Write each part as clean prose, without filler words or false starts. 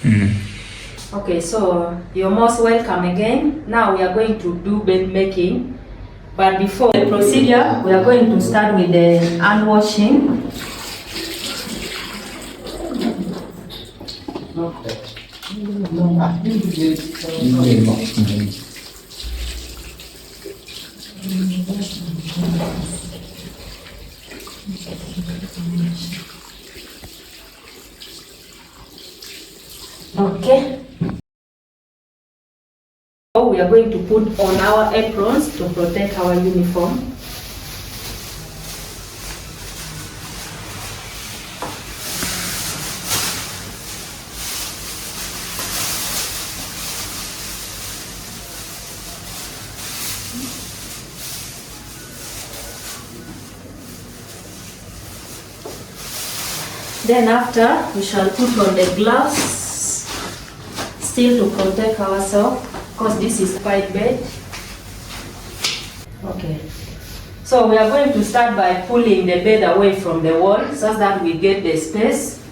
Okay, so you're most welcome again. Now we are going to do bed making. But before the procedure, we are going to start with the hand washing. Okay. So we are going to put on our aprons to protect our uniform. Then after, we shall put on the gloves, still to protect ourselves, because this is white bed. Okay. So we are going to start by pulling the bed away from the wall so that we get the space.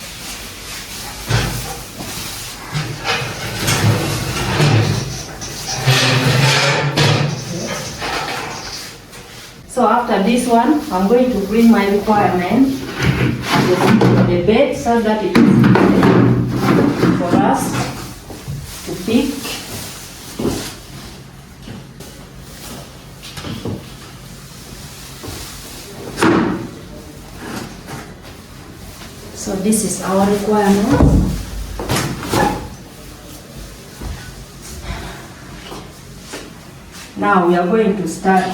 So after this one, I'm going to bring my requirement at the foot of the bed so that it is easy for us to pick. So this is our requirement. Now we are going to start.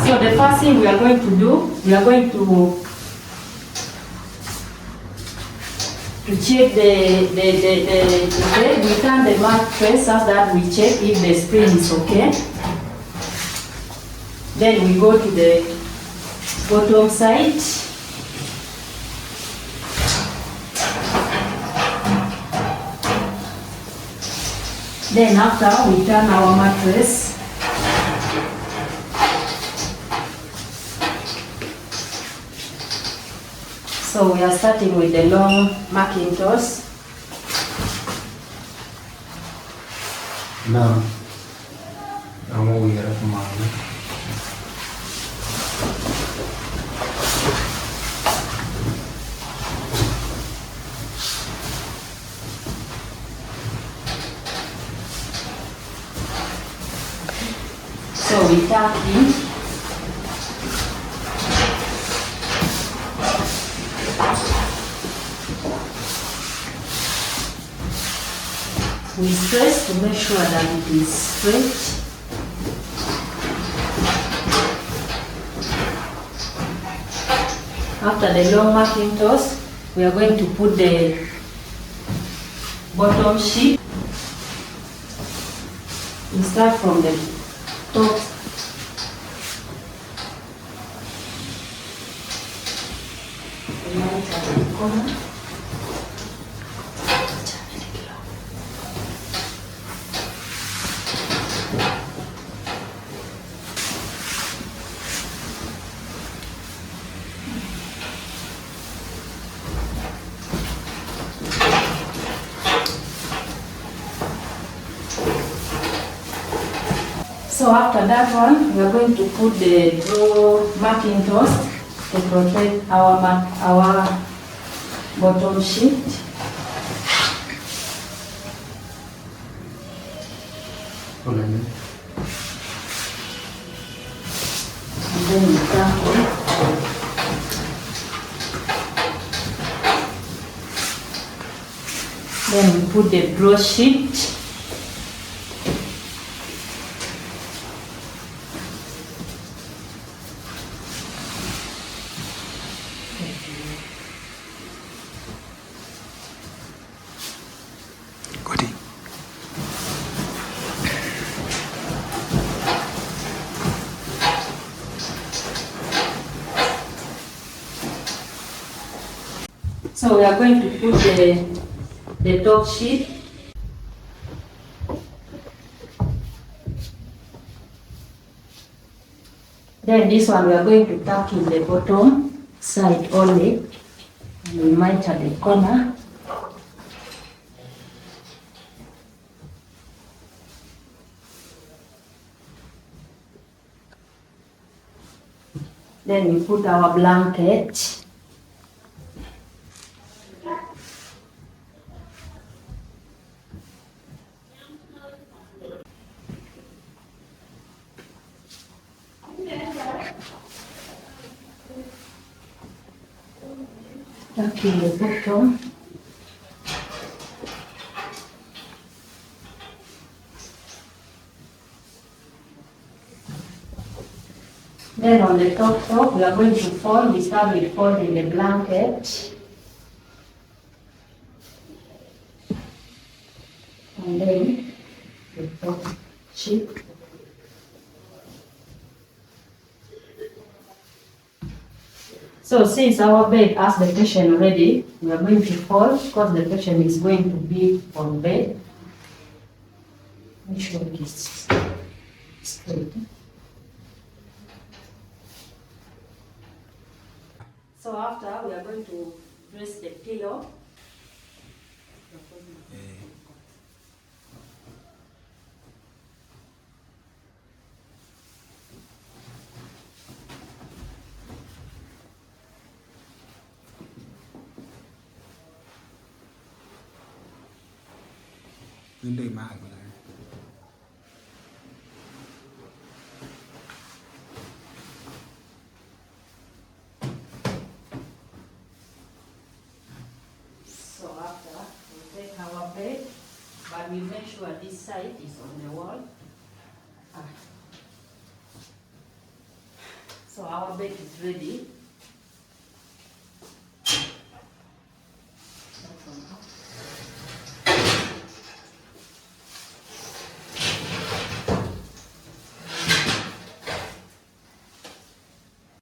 So the first thing we are going to do, we are going to check the bed. We turn the mattress so that we check if the spring is okay. Then we go to the bottom side. Then after we turn our mattress. So we are starting with the long markintosh. No. I'm aware of mine. So we tuck in. We press to make sure that it is straight. After the long markintosh, we are going to put the bottom sheet. We start from the top. Right at the corner. So after that one, we are going to put the draw markintosh to protect our bottom sheet. And then we tuck it. Then we put the draw sheet. So we are going to put the top sheet. Then this one we are going to tuck in the bottom side only. And we might at the corner. Then we put our blanket. Tucking the bottom. Then on the top, we are going to fold. We start with folding the blanket. And then the top sheet. So since our bed has the cushion already, we are going to fold because the cushion is going to be on bed. Make sure it is straight. So after, we are going to press the pillow. Đến đây mà rồi. So after, we take our bed, but we make sure this side is on the wall. So our bed is ready.